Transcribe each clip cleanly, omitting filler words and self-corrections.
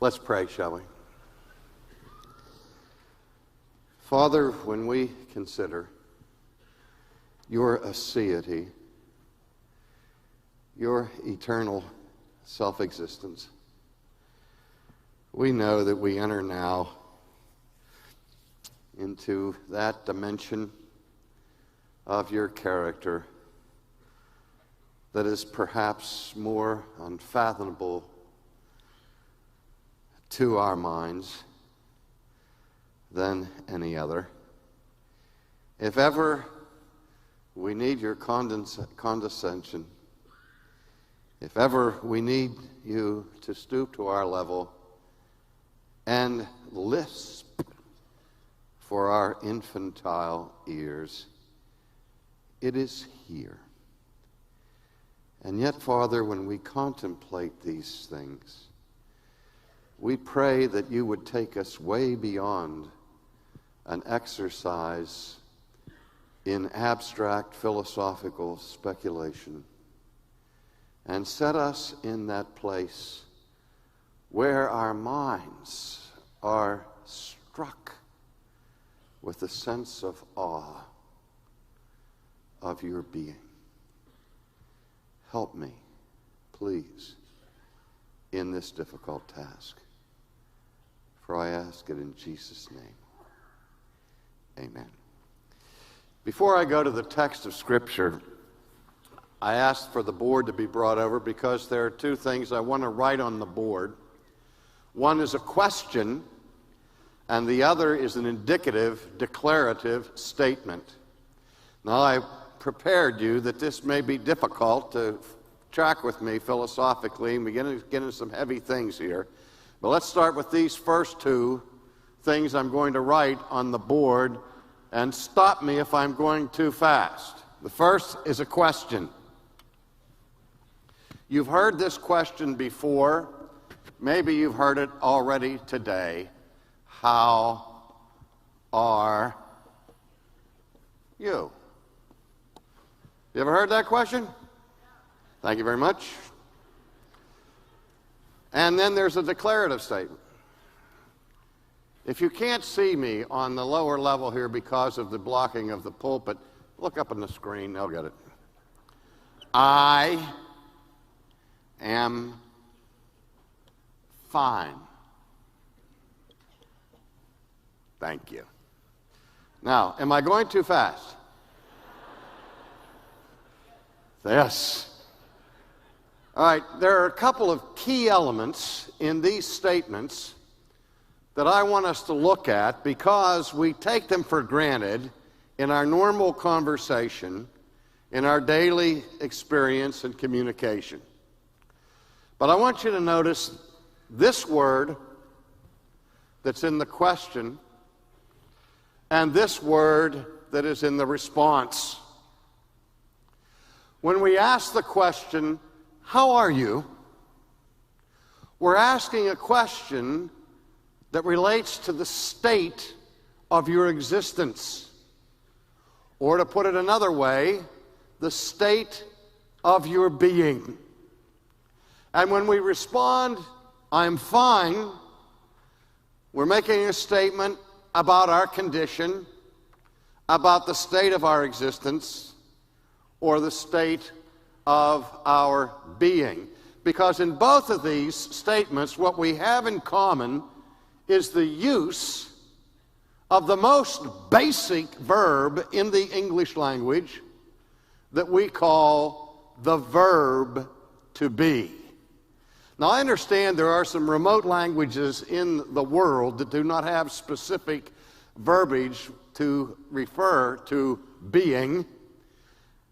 Let's pray, shall we? Father, when we consider your aseity, your eternal self-existence, we know that we enter now into that dimension of your character that is perhaps more unfathomable to our minds than any other. If ever we need your condescension, if ever we need you to stoop to our level and lisp for our infantile ears, it is here. And yet, Father, when we contemplate these things, we pray that you would take us way beyond an exercise in abstract philosophical speculation and set us in that place where our minds are struck with a sense of awe of your being. Help me, please, in this difficult task. For I ask it in Jesus' name. Amen. Before I go to the text of Scripture, I asked for the board to be brought over because there are two things I want to write on the board. One is a question, and the other is an indicative, declarative statement. Now, I prepared you that this may be difficult to track with me philosophically, and begin to get into some heavy things here. But let's start with these first two things I'm going to write on the board, and stop me if I'm going too fast. The first is a question. You've heard this question before. Maybe you've heard it already today. How are you? You ever heard that question? Thank you very much. And then there's a declarative statement. If you can't see me on the lower level here because of the blocking of the pulpit, look up on the screen, they'll get it. I am fine. Thank you. Now, am I going too fast? Yes. All right, there are a couple of key elements in these statements that I want us to look at because we take them for granted in our normal conversation, in our daily experience and communication. But I want you to notice this word that's in the question and this word that is in the response. When we ask the question, how are you? We're asking a question that relates to the state of your existence. Or to put it another way, the state of your being. And when we respond, I'm fine, we're making a statement about our condition, about the state of our existence, or the state of our being. Because in both of these statements, what we have in common is the use of the most basic verb in the English language that we call the verb to be. Now, I understand there are some remote languages in the world that do not have specific verbiage to refer to being.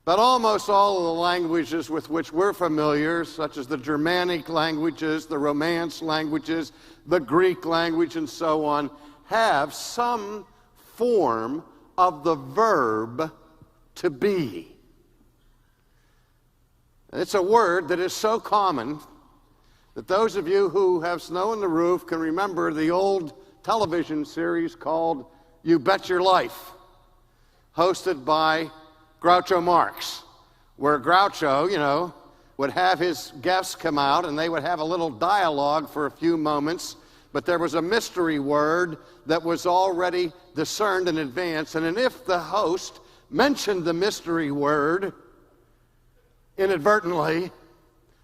But almost all of the languages with which we're familiar, such as the Germanic languages, the Romance languages, the Greek language, and so on, have some form of the verb to be. It's a word that is so common that those of you who have snow on the roof can remember the old television series called You Bet Your Life, hosted by Groucho Marx, where Groucho, would have his guests come out and they would have a little dialogue for a few moments but there was a mystery word that was already discerned in advance. And if the host mentioned the mystery word inadvertently,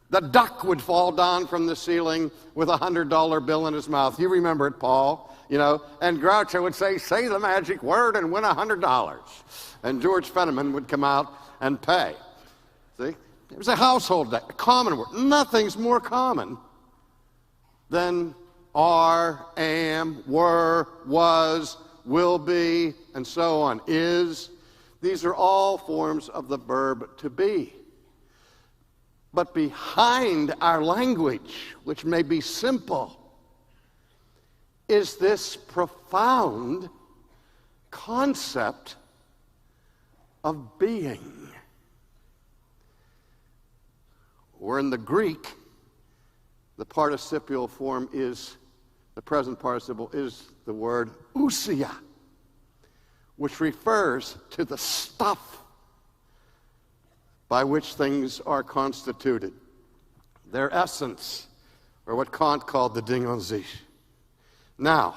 the duck would fall down from the ceiling with a $100 bill in his mouth. You remember it, Paul, and Groucho would say the magic word and win $100. And George Fenneman would come out and pay. See? It was a household a common word. Nothing's more common than are, am, were, was, will be, and so on, is. These are all forms of the verb to be. But behind our language, which may be simple, is this profound concept of being. Or in the Greek, the participial form is, the present participle is the word ousia, which refers to the stuff by which things are constituted, their essence, or what Kant called the Ding an sich. Now,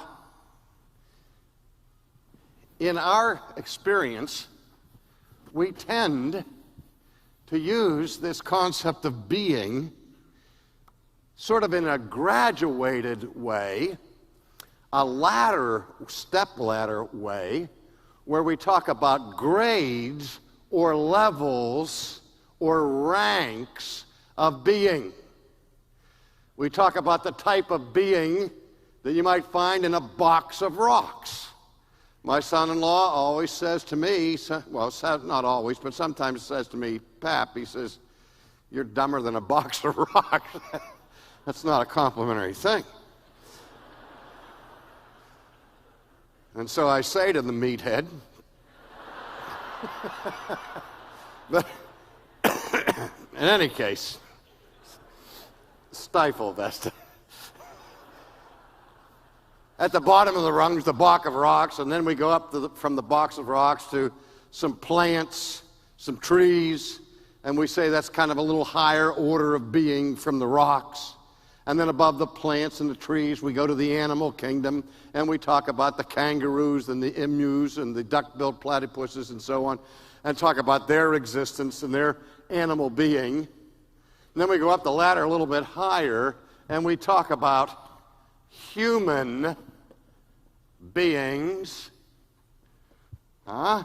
in our experience, we tend to use this concept of being sort of in a graduated way, a step-ladder way, where we talk about grades or levels or ranks of being. We talk about the type of being that you might find in a box of rocks. My son-in-law always says to me, well, not always, but sometimes says to me, Pap, he says, "You're dumber than a box of rocks." That's not a complimentary thing. And so I say to the meathead, but in any case, stifle Vesta. At the bottom of the rung is the box of rocks, and then we go up from the box of rocks to some plants, some trees, and we say that's kind of a little higher order of being from the rocks. And then above the plants and the trees, we go to the animal kingdom, and we talk about the kangaroos and the emus and the duck-billed platypuses and so on, and talk about their existence and their animal being. And then we go up the ladder a little bit higher, and we talk about human beings. I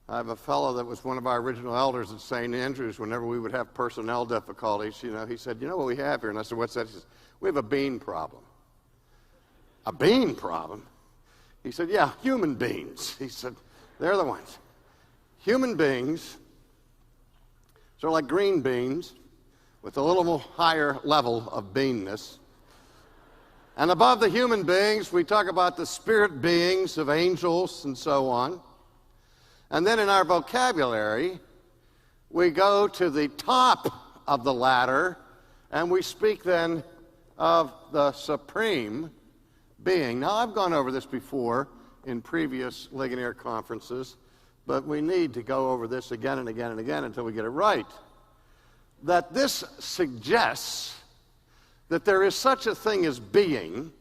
have a fellow that was one of our original elders at St. Andrews. Whenever we would have personnel difficulties, he said, "You know what we have here?" And I said, "What's that?" He says, "We have a bean problem." "A bean problem?" He said, "Yeah, human beings." He said, "They're the ones. Human beings, sort of like green beans, with a little more higher level of beanness. And above the human beings, we talk about the spirit beings of angels and so on. And then in our vocabulary, we go to the top of the ladder, and we speak then of the supreme being. Now, I've gone over this before in previous Ligonier conferences, but we need to go over this again and again and again until we get it right. That this suggests that there is such a thing as being,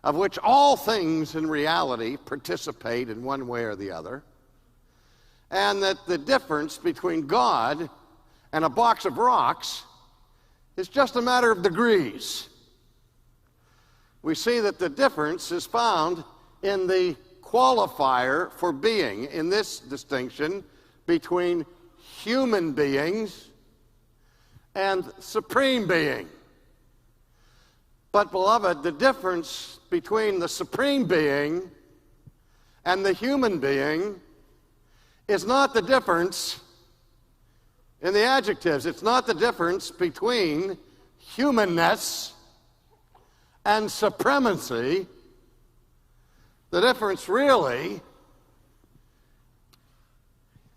of which all things in reality participate in one way or the other, and that the difference between God and a box of rocks is just a matter of degrees. We see that the difference is found in the qualifier for being, in this distinction between human beings and supreme being. But, beloved, the difference between the supreme being and the human being is not the difference in the adjectives. It's not the difference between humanness and supremacy. The difference really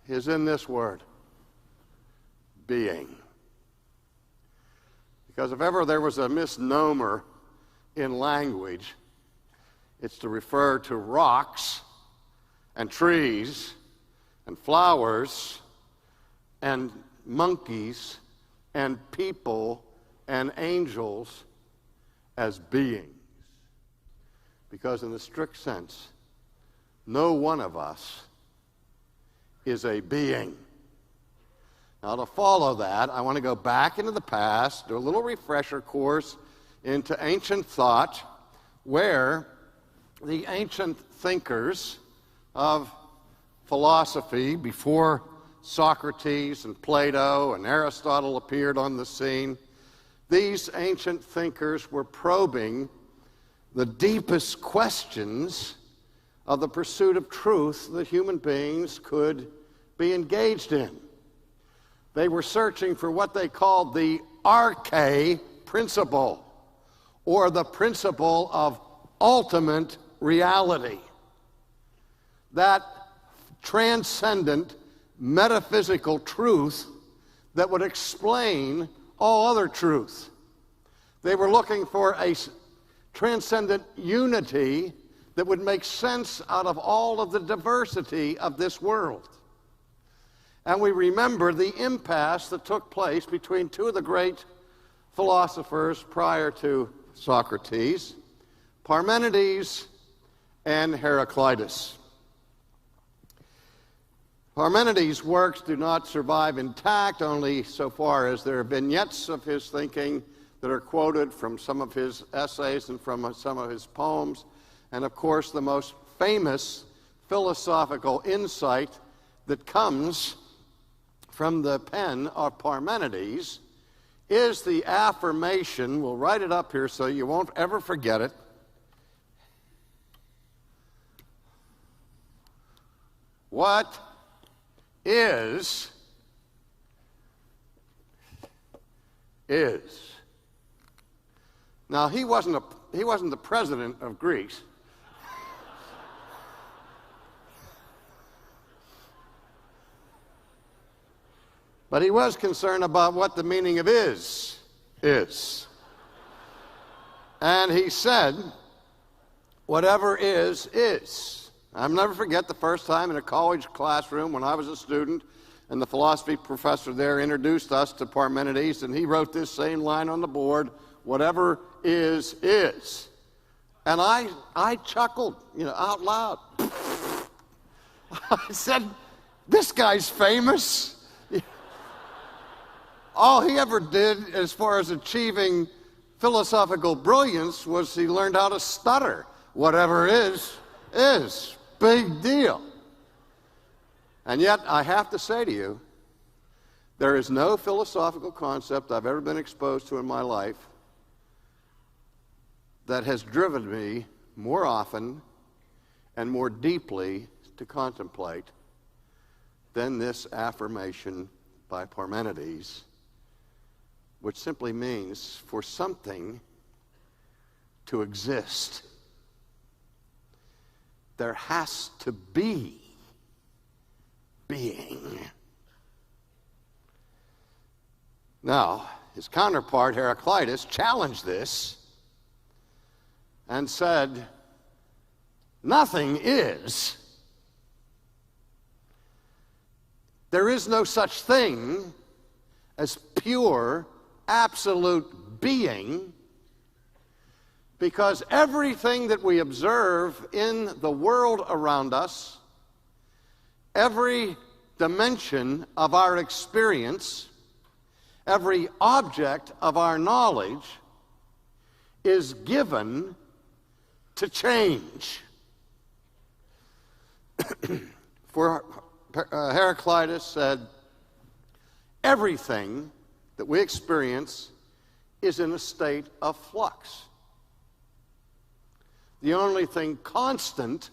is in this word, being. Because if ever there was a misnomer in language, it's to refer to rocks and trees and flowers and monkeys and people and angels as beings. Because in the strict sense, no one of us is a being. Now, to follow that, I want to go back into the past, do a little refresher course into ancient thought, where the ancient thinkers of philosophy, before Socrates and Plato and Aristotle appeared on the scene, these ancient thinkers were probing the deepest questions of the pursuit of truth that human beings could be engaged in. They were searching for what they called the arche principle, or the principle of ultimate reality. That transcendent metaphysical truth that would explain all other truth. They were looking for a transcendent unity that would make sense out of all of the diversity of this world. And we remember the impasse that took place between two of the great philosophers prior to Socrates, Parmenides and Heraclitus. Parmenides' works do not survive intact, only so far as there are vignettes of his thinking that are quoted from some of his essays and from some of his poems. And of course, the most famous philosophical insight that comes from the pen of Parmenides is the affirmation, we'll write it up here so you won't ever forget it. What is. Now, he wasn't the president of Greece. But he was concerned about what the meaning of is. And he said, whatever is. I'll never forget the first time in a college classroom when I was a student, and the philosophy professor there introduced us to Parmenides, and he wrote this same line on the board, whatever is. And I chuckled, out loud. I said, this guy's famous. All he ever did as far as achieving philosophical brilliance was he learned how to stutter. Whatever is. Big deal. And yet, I have to say to you, there is no philosophical concept I've ever been exposed to in my life that has driven me more often and more deeply to contemplate than this affirmation by Parmenides, which simply means for something to exist, there has to be being. Now, his counterpart, Heraclitus, challenged this and said, nothing is. There is no such thing as pure, absolute being, because everything that we observe in the world around us, every dimension of our experience, every object of our knowledge is given to change. For Heraclitus said, everything that we experience is in a state of flux. The only thing constant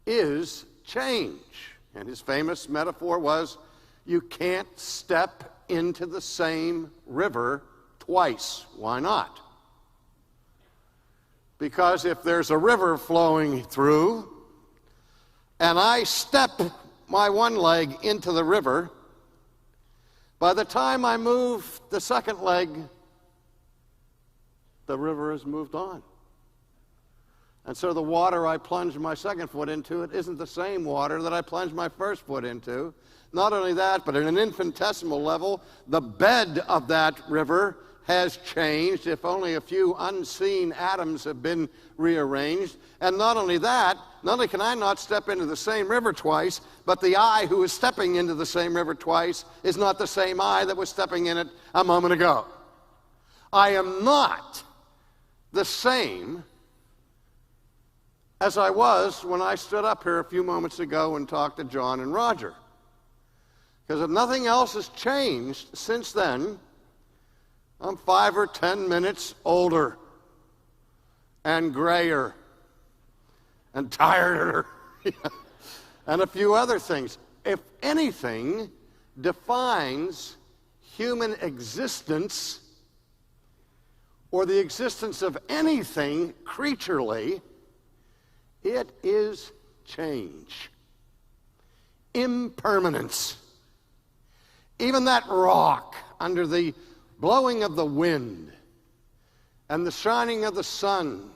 is change. And his famous metaphor was, you can't step into the same river twice. Why not? Because if there's a river flowing through, and I step my one leg into the river, by the time I move the second leg, the river has moved on. And so the water I plunge my second foot into, it isn't the same water that I plunged my first foot into. Not only that, but at an infinitesimal level, the bed of that river has changed, if only a few unseen atoms have been rearranged. And not only that, not only can I not step into the same river twice, but the I who is stepping into the same river twice is not the same I that was stepping in it a moment ago. I am not the same as I was when I stood up here a few moments ago and talked to John and Roger. Because if nothing else has changed since then, I'm 5 or 10 minutes older and grayer and tireder and a few other things. If anything defines human existence or the existence of anything creaturely, it is change, impermanence. Even that rock under the blowing of the wind and the shining of the sun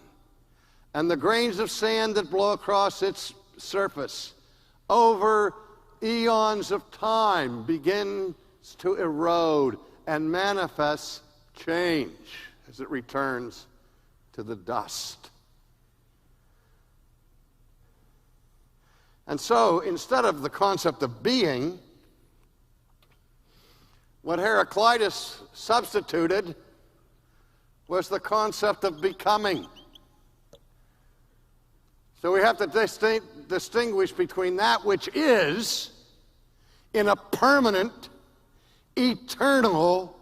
and the grains of sand that blow across its surface over eons of time begins to erode and manifests change as it returns to the dust. And so, instead of the concept of being, what Heraclitus substituted was the concept of becoming. So we have to distinguish between that which is in a permanent, eternal,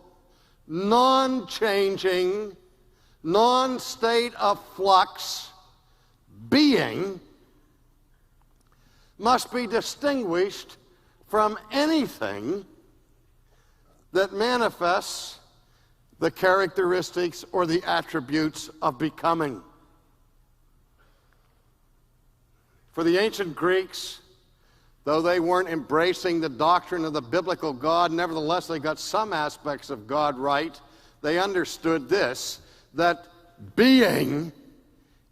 non-changing, non-state of flux being must be distinguished from anything that manifests the characteristics or the attributes of becoming. For the ancient Greeks, though they weren't embracing the doctrine of the biblical God, nevertheless they got some aspects of God right. They understood this, that being,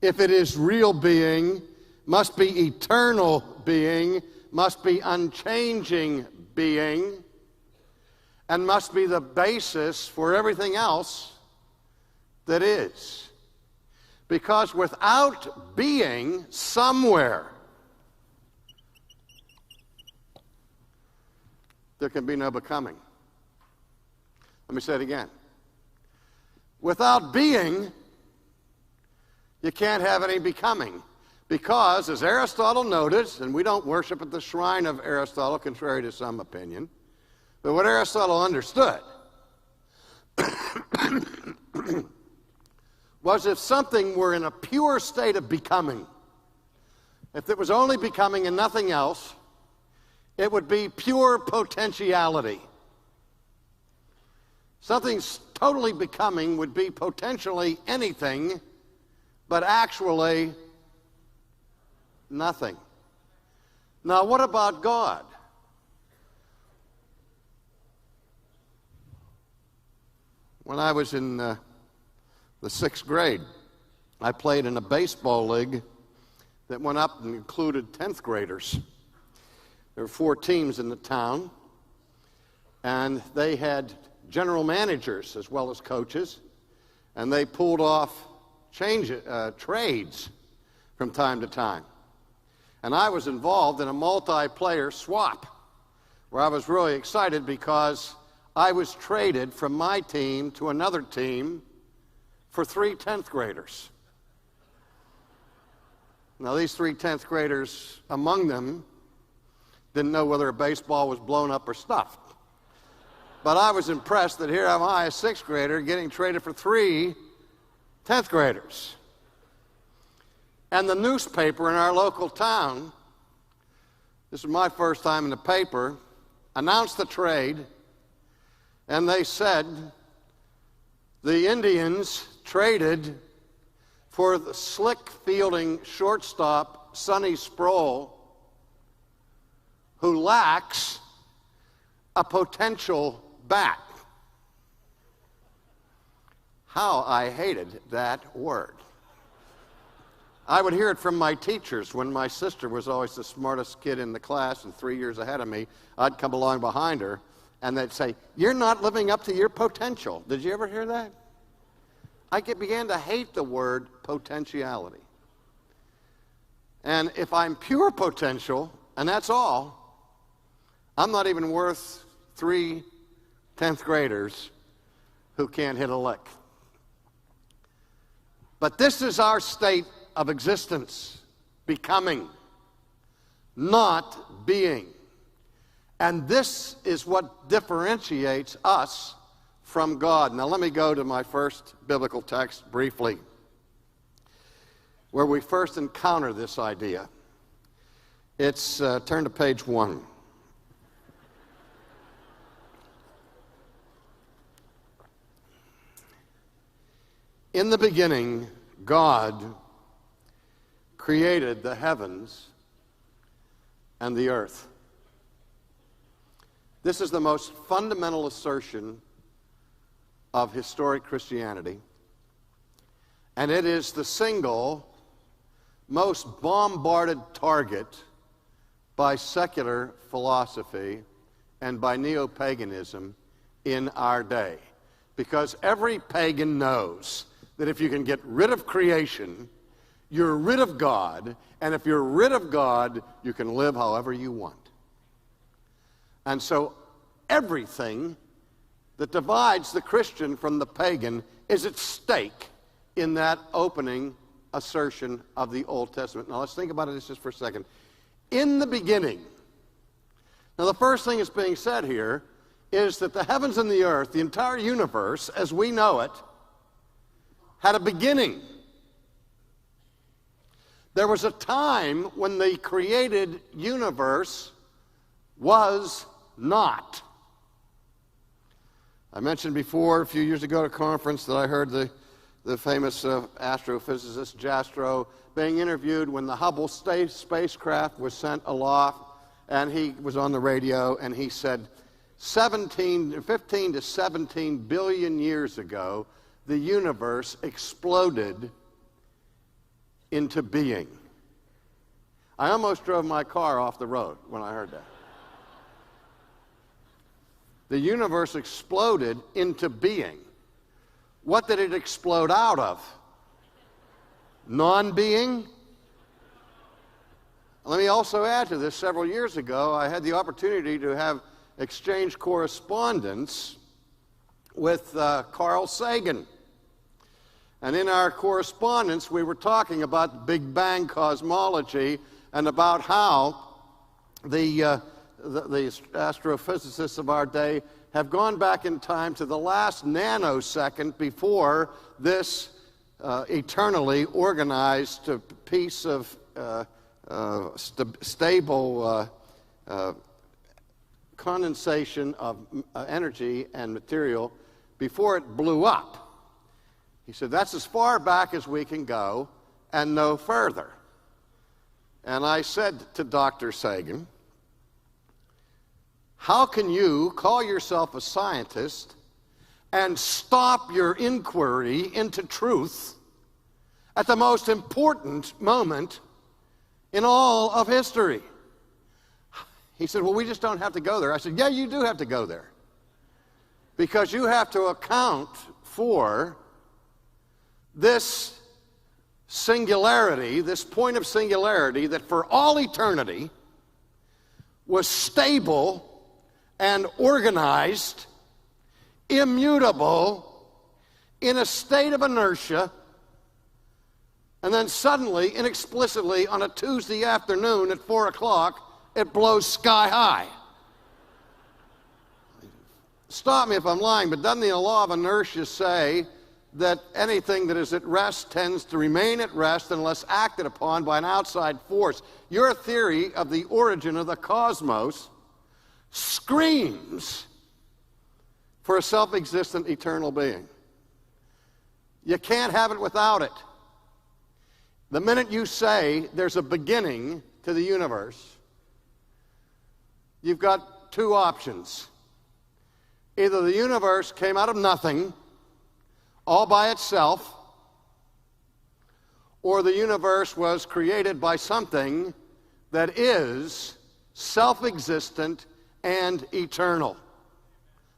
if it is real being, must be eternal being, must be unchanging being, and must be the basis for everything else that is. Because without being somewhere, there can be no becoming. Let me say it again. Without being, you can't have any becoming. Because, as Aristotle noted, and we don't worship at the shrine of Aristotle, contrary to some opinion, but what Aristotle understood was if something were in a pure state of becoming, if it was only becoming and nothing else, it would be pure potentiality. Something's totally becoming would be potentially anything, but actually nothing. Now, what about God? When I was in the 6th grade, I played in a baseball league that went up and included 10th graders. There were 4 teams in the town, and they had general managers as well as coaches, and they pulled off trades from time to time. And I was involved in a multiplayer swap, where I was really excited because I was traded from my team to another team for 3 10th graders. Now, these 3 10th graders, among them, didn't know whether a baseball was blown up or stuffed. But I was impressed that here am I, a 6th grader, getting traded for 3 10th graders. And the newspaper in our local town, this was my first time in the paper, announced the trade, and they said the Indians traded for the slick-fielding shortstop C Sproul, who lacks a potential bat. How I hated that word. I would hear it from my teachers when my sister was always the smartest kid in the class and 3 years ahead of me. I'd come along behind her, And they'd say, "You're not living up to your potential." Did you ever hear that? I began to hate the word potentiality. And if I'm pure potential, and that's all, I'm not even worth 3 10th graders who can't hit a lick. But this is our state of existence, becoming, not being. And this is what differentiates us from God. Now let me go to my first biblical text briefly, where we first encounter this idea. It's, turn to page 1. In the beginning, God created the heavens and the earth. This is the most fundamental assertion of historic Christianity, and it is the single most bombarded target by secular philosophy and by neo-paganism in our day. Because every pagan knows that if you can get rid of creation, you're rid of God, and if you're rid of God, you can live however you want. And so everything that divides the Christian from the pagan is at stake in that opening assertion of the Old Testament. Now let's think about it just for a second. In the beginning. Now the first thing that's being said here is that the heavens and the earth, the entire universe as we know it, had a beginning. There was a time when the created universe was not. I mentioned before, a few years ago at a conference, that I heard the famous astrophysicist Jastrow being interviewed when the Hubble spacecraft was sent aloft, and he was on the radio, and he said 15 to 17 billion years ago, the universe exploded into being. I almost drove my car off the road when I heard that. The universe exploded into being. What did it explode out of? Non-being? Let me also add to this, several years ago, I had the opportunity to have exchange correspondence with Carl Sagan. And in our correspondence, we were talking about the Big Bang cosmology and about how the astrophysicists of our day have gone back in time to the last nanosecond before this eternally organized piece of stable condensation of energy and material before it blew up. He said, that's as far back as we can go and no further. And I said to Dr. Sagan, how can you call yourself a scientist and stop your inquiry into truth at the most important moment in all of history? He said, well, we just don't have to go there. I said, yeah, you do have to go there. Because you have to account for this singularity, this point of singularity that for all eternity was stable and organized, immutable, in a state of inertia, and then suddenly, inexplicably, on a Tuesday afternoon at 4 o'clock, it blows sky high. Stop me if I'm lying, but doesn't the law of inertia say that anything that is at rest tends to remain at rest unless acted upon by an outside force? Your theory of the origin of the cosmos screams for a self-existent eternal being. You can't have it without it. The minute you say there's a beginning to the universe, you've got two options. Either the universe came out of nothing, all by itself, or the universe was created by something that is self-existent and eternal.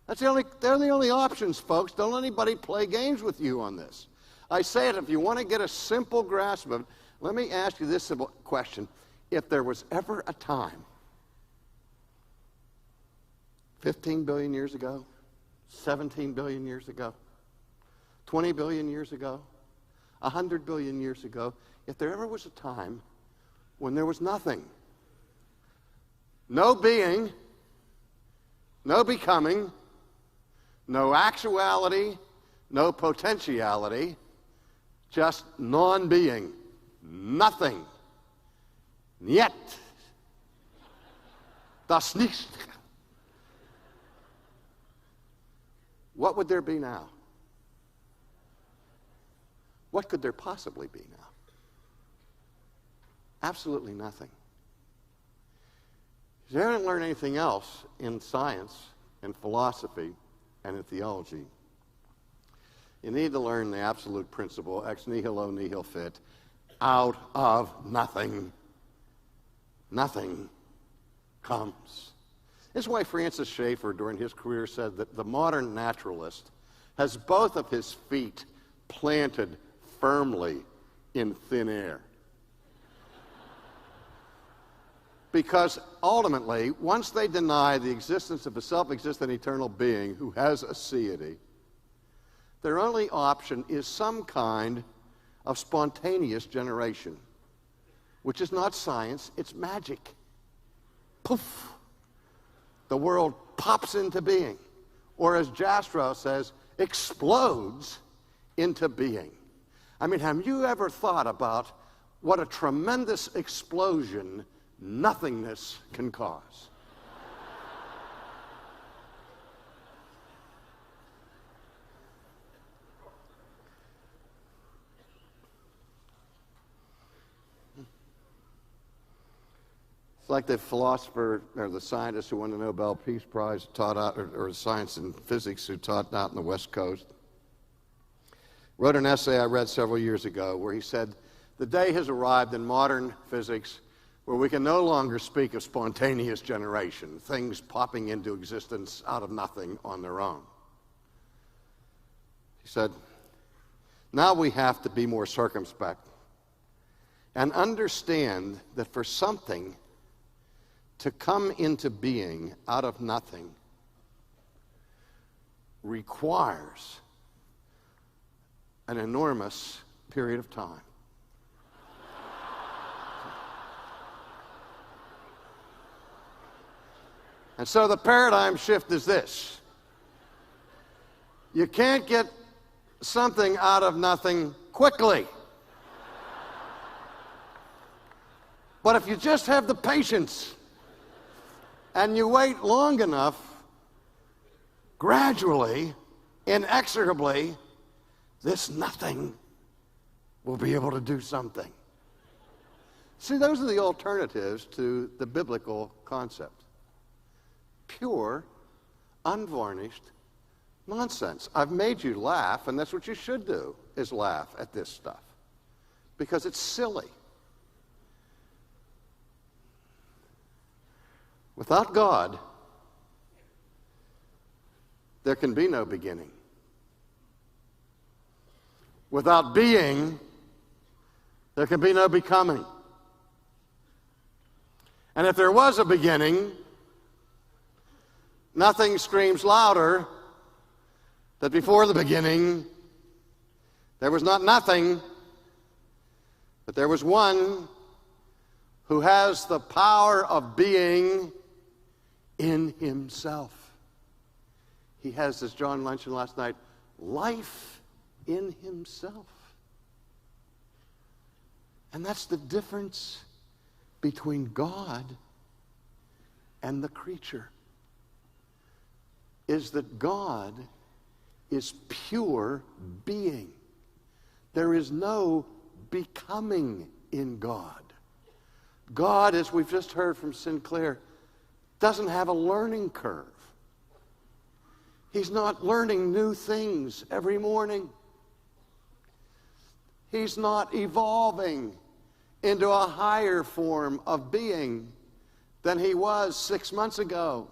They're the only options, folks. Don't let anybody play games with you on this. I say it, if you want to get a simple grasp of it, let me ask you this simple question. If there was ever a time, 15 billion years ago, 17 billion years ago, 20 billion years ago, 100 billion years ago, if there ever was a time when there was nothing, no being, no becoming, no actuality, no potentiality, just non-being, nothing. Niet. Das nicht. What would there be now? What could there possibly be now? Absolutely nothing. If you haven't learned anything else in science, in philosophy, and in theology, you need to learn the absolute principle, ex nihilo nihil fit, out of nothing, nothing comes. This is why Francis Schaeffer, during his career, said that the modern naturalist has both of his feet planted firmly in thin air. Because ultimately, once they deny the existence of a self-existent eternal being who has aseity, their only option is some kind of spontaneous generation, which is not science, it's magic. Poof! The world pops into being, or as Jastrow says, explodes into being. I mean, have you ever thought about what a tremendous explosion nothingness can cause? It's like the philosopher or the scientist who won the Nobel Peace Prize taught out, or science and physics who taught out in the West Coast, wrote an essay I read several years ago where he said, the day has arrived in modern physics where we can no longer speak of spontaneous generation, things popping into existence out of nothing on their own. He said, now we have to be more circumspect and understand that for something to come into being out of nothing requires an enormous period of time. And so the paradigm shift is this. You can't get something out of nothing quickly. But if you just have the patience and you wait long enough, gradually, inexorably, this nothing will be able to do something. See, those are the alternatives to the biblical concept. Pure, unvarnished nonsense. I've made you laugh, and that's what you should do, is laugh at this stuff. Because it's silly. Without God, there can be no beginning. Without being, there can be no becoming. And if there was a beginning, nothing screams louder that before the beginning, there was not nothing, but there was one who has the power of being in himself. He has, as John mentioned last night, life in himself. And that's the difference between God and the creature, is that God is pure being. There is no becoming in God. God, as we've just heard from Sinclair, doesn't have a learning curve. He's not learning new things every morning. He's not evolving into a higher form of being than he was 6 months ago,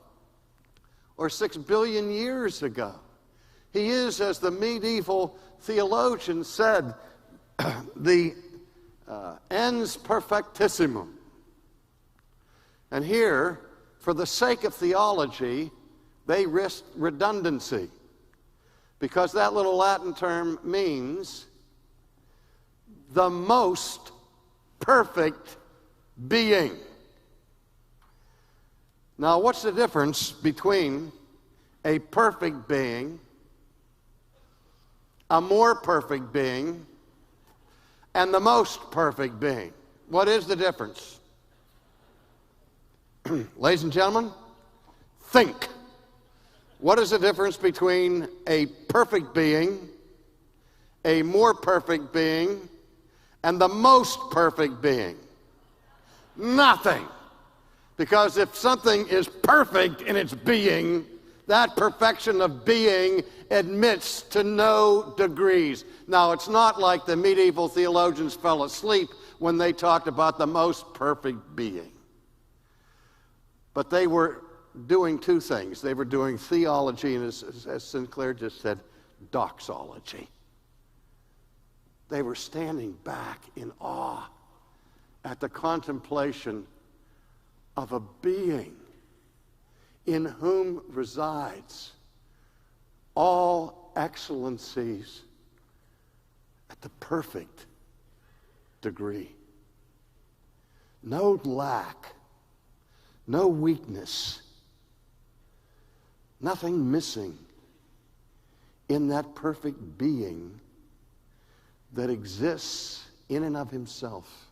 or 6 billion years ago. He is, as the medieval theologian said, the ens perfectissimum. And here, for the sake of theology, they risked redundancy, because that little Latin term means the most perfect being. Now, what's the difference between a perfect being, a more perfect being, and the most perfect being? What is the difference? Ladies and gentlemen, think. What is the difference between a perfect being, a more perfect being, and the most perfect being? Nothing. Because if something is perfect in its being, that perfection of being admits to no degrees. Now, it's not like the medieval theologians fell asleep when they talked about the most perfect being. But they were doing two things. They were doing theology and, as Sinclair just said, doxology. They were standing back in awe at the contemplation of a being in whom resides all excellencies at the perfect degree. No lack, no weakness, nothing missing in that perfect being that exists in and of himself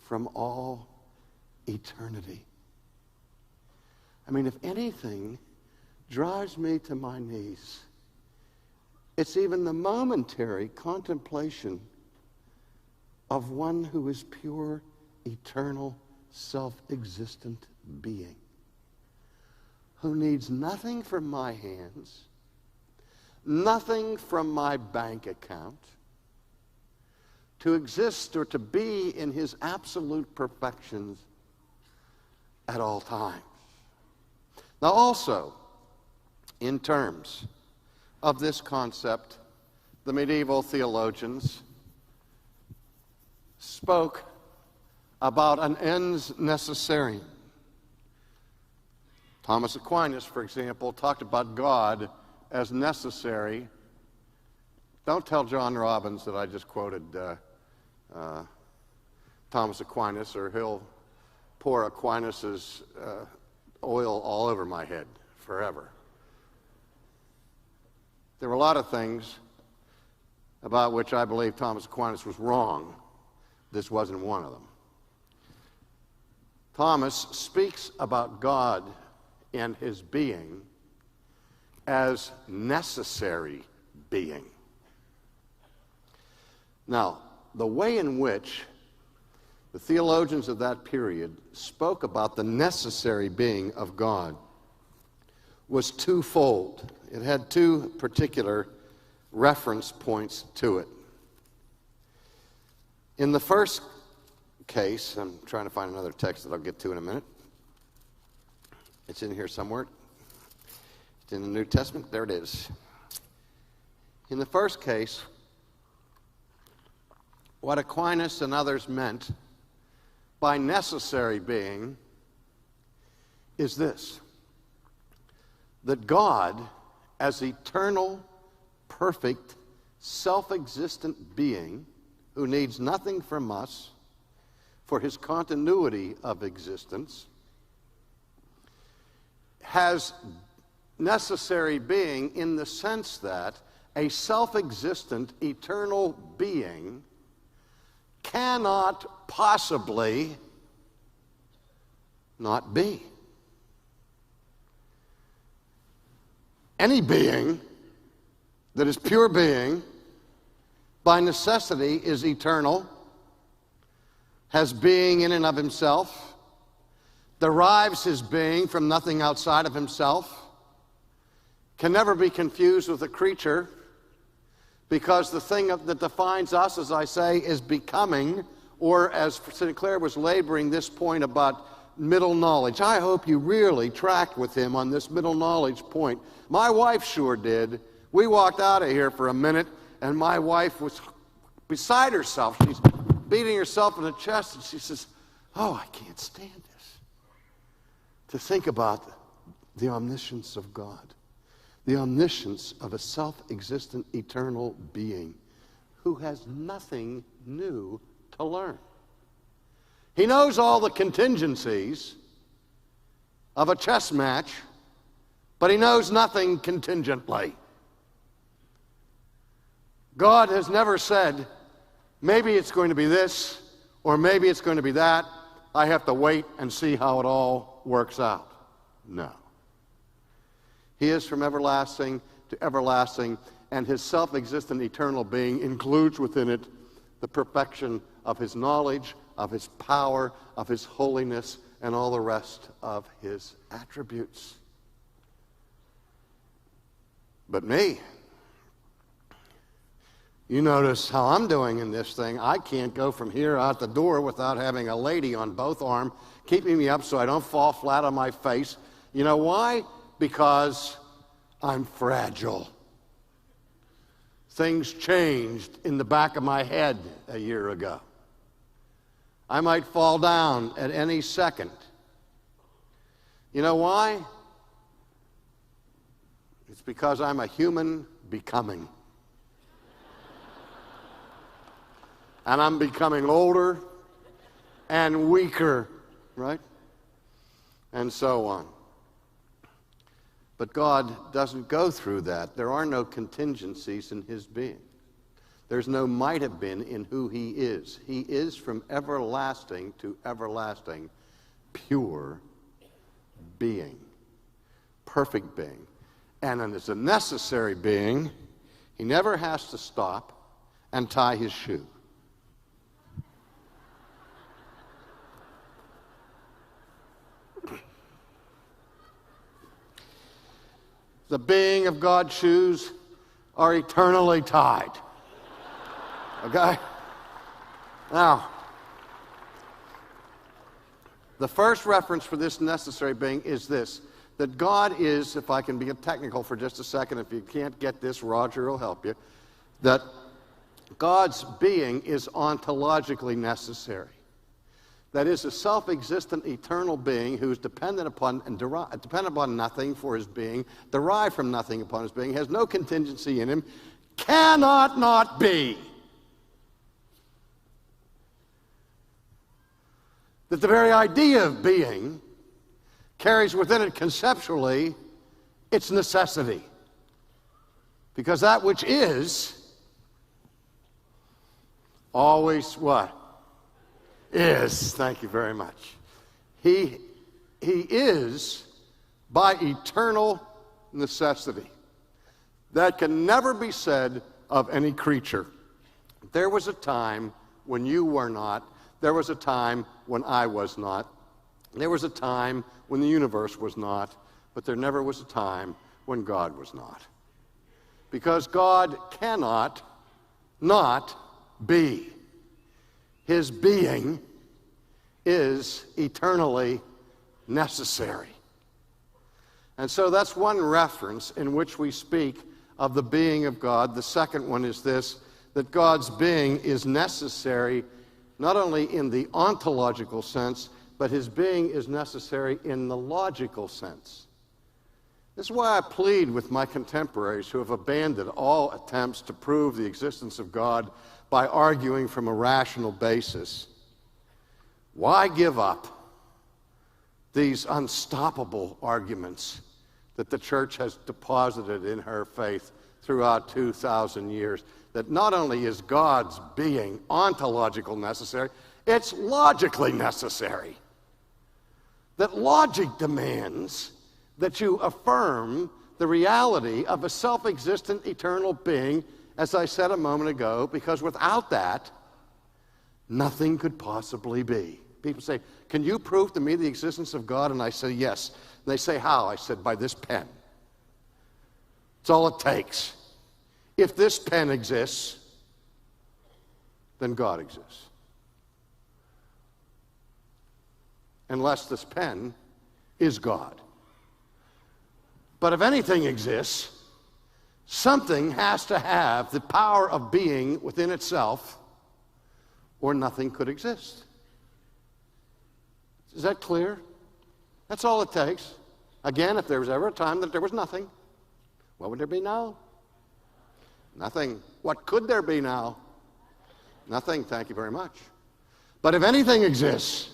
from all eternity. I mean, if anything drives me to my knees, it's even the momentary contemplation of one who is pure, eternal, self-existent being, who needs nothing from my hands, nothing from my bank account, to exist or to be in his absolute perfections at all times. Now also, in terms of this concept, the medieval theologians spoke about an ens necessarium. Thomas Aquinas, for example, talked about God as necessary. Don't tell John Robbins that I just quoted Thomas Aquinas, or he'll pour Aquinas's oil all over my head forever. There were a lot of things about which I believe Thomas Aquinas was wrong. This wasn't one of them. Thomas speaks about God and his being as necessary being. Now, the way in which the theologians of that period spoke about the necessary being of God was twofold. It had two particular reference points to it. In the first case, I'm trying to find another text that I'll get to in a minute. It's in here somewhere. It's in the New Testament. There it is. In the first case, what Aquinas and others meant by necessary being is this: that God, as eternal, perfect, self-existent being who needs nothing from us for his continuity of existence, has necessary being in the sense that a self-existent, eternal being cannot possibly not be. Any being that is pure being, by necessity, is eternal, has being in and of himself, derives his being from nothing outside of himself, can never be confused with a creature, because the thing that defines us, as I say, is becoming, or as Sinclair was laboring this point about middle knowledge. I hope you really tracked with him on this middle knowledge point. My wife sure did. We walked out of here for a minute, and my wife was beside herself. She's beating herself in the chest, and she says, "Oh, I can't stand this." To think about the omniscience of God, the omniscience of a self-existent eternal being who has nothing new to learn. He knows all the contingencies of a chess match, but he knows nothing contingently. God has never said, maybe it's going to be this, or maybe it's going to be that. I have to wait and see how it all works out. No. He is from everlasting to everlasting, and his self-existent eternal being includes within it the perfection of his knowledge, of his power, of his holiness, and all the rest of his attributes. But me, you notice how I'm doing in this thing. I can't go from here out the door without having a lady on both arms keeping me up so I don't fall flat on my face. You know why? Because I'm fragile. Things changed in the back of my head a year ago. I might fall down at any second. You know why? It's because I'm a human becoming. And I'm becoming older and weaker, right? And so on. But God doesn't go through that. There are no contingencies in his being. There's no might have been in who he is. He is from everlasting to everlasting, pure being, perfect being. And as a necessary being, he never has to stop and tie his shoe. The being of God's shoes are eternally tied. Okay? Now, the first reference for this necessary being is this, that God is, if I can be technical for just a second, if you can't get this, Roger will help you, that God's being is ontologically necessary. That is, a self-existent eternal being who is dependent upon and dependent upon nothing for his being, derived from nothing upon his being, has no contingency in him, cannot not be. That the very idea of being carries within it conceptually its necessity. Because that which is always what? Is. Thank you very much. He is by eternal necessity. That can never be said of any creature. There was a time when you were not. There was a time when I was not. There was a time when the universe was not. But there never was a time when God was not. Because God cannot not be. His being is eternally necessary. And so that's one reference in which we speak of the being of God. The second one is this, that God's being is necessary not only in the ontological sense, but his being is necessary in the logical sense. This is why I plead with my contemporaries who have abandoned all attempts to prove the existence of God by arguing from a rational basis. Why give up these unstoppable arguments that the church has deposited in her faith throughout 2,000 years? That not only is God's being ontological necessary, it's logically necessary. That logic demands that you affirm the reality of a self-existent eternal being, as I said a moment ago, because without that, nothing could possibly be. People say, can you prove to me the existence of God? And I say, yes. And they say, how? I said, by this pen. It's all it takes. If this pen exists, then God exists. unless this pen is God. But if anything exists, something has to have the power of being within itself, or nothing could exist. Is that clear? That's all it takes. Again, if there was ever a time that there was nothing, what would there be now? Nothing. What could there be now? Nothing. Thank you very much. But if anything exists,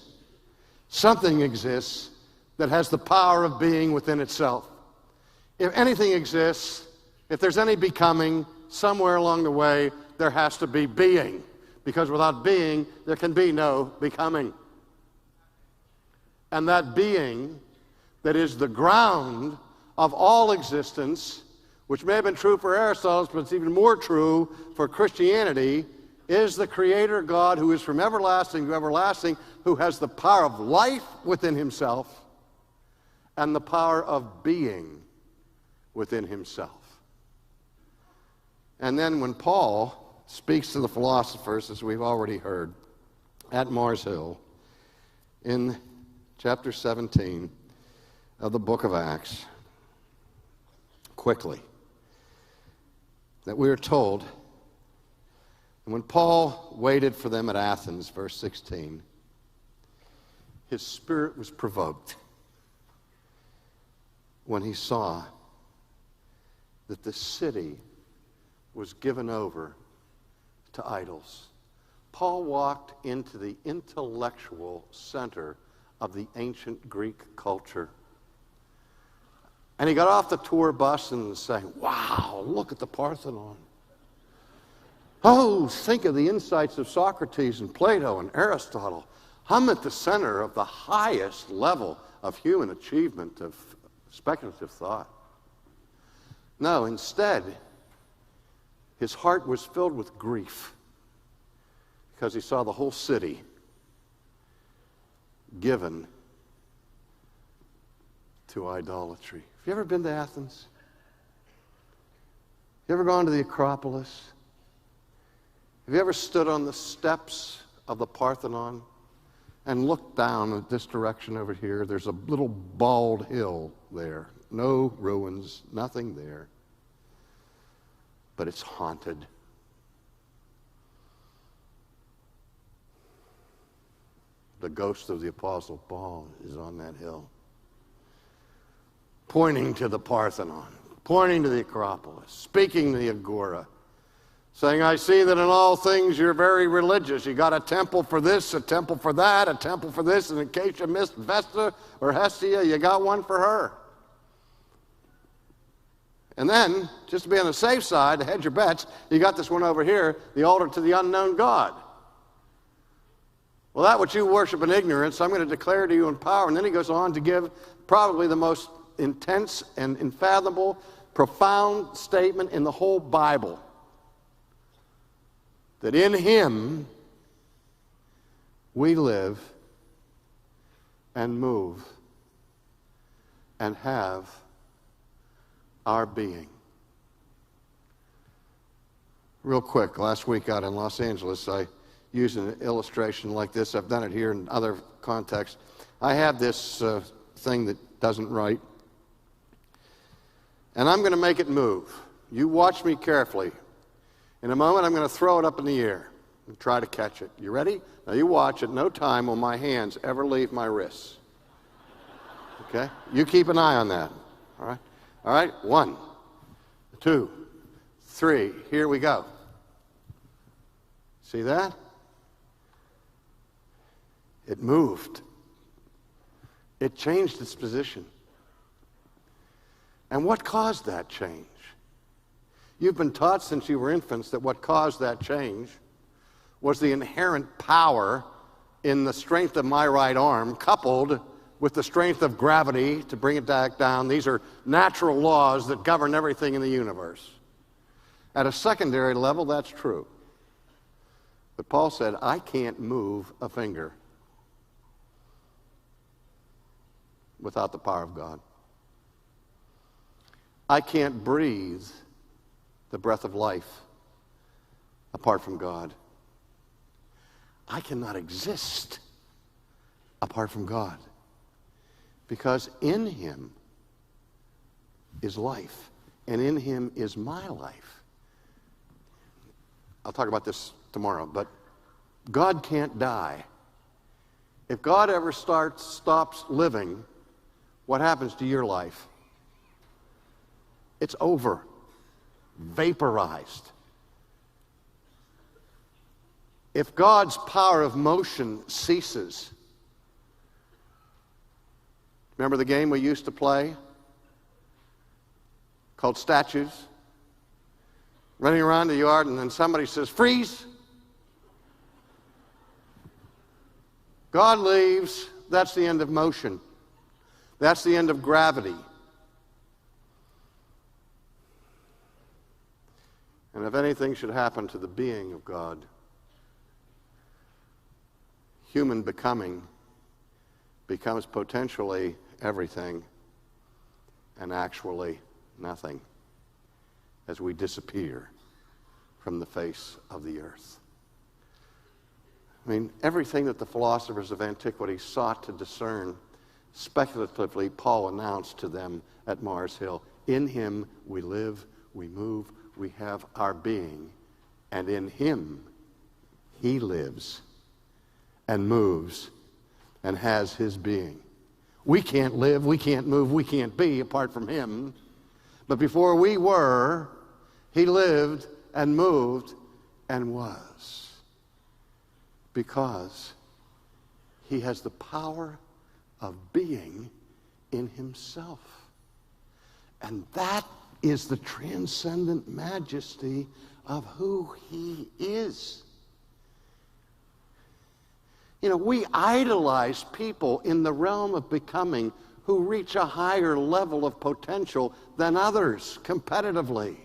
something exists that has the power of being within itself. If anything exists, if there's any becoming, somewhere along the way, there has to be being. Because without being, there can be no becoming. And that being that is the ground of all existence, which may have been true for Aristotle, but it's even more true for Christianity, is the Creator God who is from everlasting to everlasting, who has the power of life within himself and the power of being within himself. And then when Paul speaks to the philosophers, as we've already heard, at Mars Hill, in chapter 17 of the book of Acts, quickly, that we are told, and when Paul waited for them at Athens, verse 16, his spirit was provoked when he saw that the city was given over to idols. Paul walked into the intellectual center of the ancient Greek culture. And he got off the tour bus and was saying, wow, look at the Parthenon. Oh, think of the insights of Socrates and Plato and Aristotle. I'm at the center of the highest level of human achievement, of speculative thought. No, instead, his heart was filled with grief because he saw the whole city given to idolatry. Have you ever been to Athens? You ever gone to the Acropolis? Have you ever stood on the steps of the Parthenon and looked down at this direction over here? There's a little bald hill there. No ruins, nothing there. But it's haunted. The ghost of the Apostle Paul is on that hill, pointing to the Parthenon, pointing to the Acropolis, speaking to the Agora, saying, I see that in all things you're very religious. You got a temple for this, a temple for that, a temple for this, and in case you missed Vesta or Hestia, you got one for her. And then, just to be on the safe side, to hedge your bets, you got this one over here, the altar to the unknown God. Well, that which you worship in ignorance, I'm going to declare to you in power. And then he goes on to give probably the most intense and unfathomable, profound statement in the whole Bible. That in him we live and move and have our being. Real quick, last week out in Los Angeles, I used an illustration like this. I've done it here in other contexts. I have this thing that doesn't write, and I'm going to make it move. You watch me carefully. In a moment, I'm going to throw it up in the air and try to catch it. You ready? Now you watch. At no time will my hands ever leave my wrists. Okay? You keep an eye on that. All right? All right? 1, 2, 3. Here we go. See that? It moved. It changed its position. And what caused that change? You've been taught since you were infants that what caused that change was the inherent power in the strength of my right arm, coupled with the strength of gravity to bring it back down. These are natural laws that govern everything in the universe. At a secondary level, that's true. But Paul said, I can't move a finger without the power of God. I can't breathe the breath of life apart from God. I cannot exist apart from God. Because in him is life, and in him is my life. I'll talk about this tomorrow, but God can't die. If God ever stops living, what happens to your life? It's over, vaporized. If God's power of motion ceases, remember the game we used to play called statues? Running around the yard, and then somebody says, freeze. God leaves, that's the end of motion. That's the end of gravity. And if anything should happen to the being of God, human becoming becomes potentially everything and actually nothing as we disappear from the face of the earth. I mean, everything that the philosophers of antiquity sought to discern, speculatively, Paul announced to them at Mars Hill. In him we live, we move, we have our being, and in him he lives and moves and has his being. We can't live, we can't move, we can't be apart from him. But before we were, he lived and moved and was. Because he has the power of being in himself. And that is the transcendent majesty of who he is. You know, we idolize people in the realm of becoming who reach a higher level of potential than others competitively.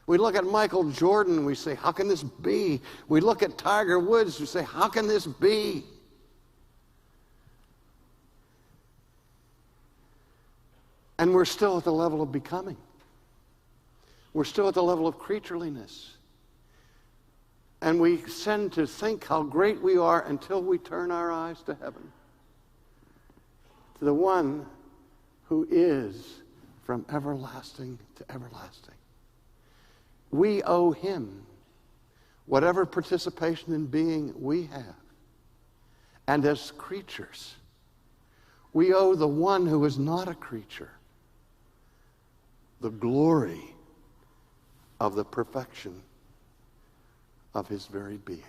We look at Michael Jordan, we say, how can this be? We look at Tiger Woods, we say, how can this be? And we're still at the level of becoming. We're still at the level of creatureliness. And we tend to think how great we are until we turn our eyes to heaven, to the one who is from everlasting to everlasting. We owe him whatever participation in being we have. And as creatures, we owe the one who is not a creature the glory of the perfection of his very being.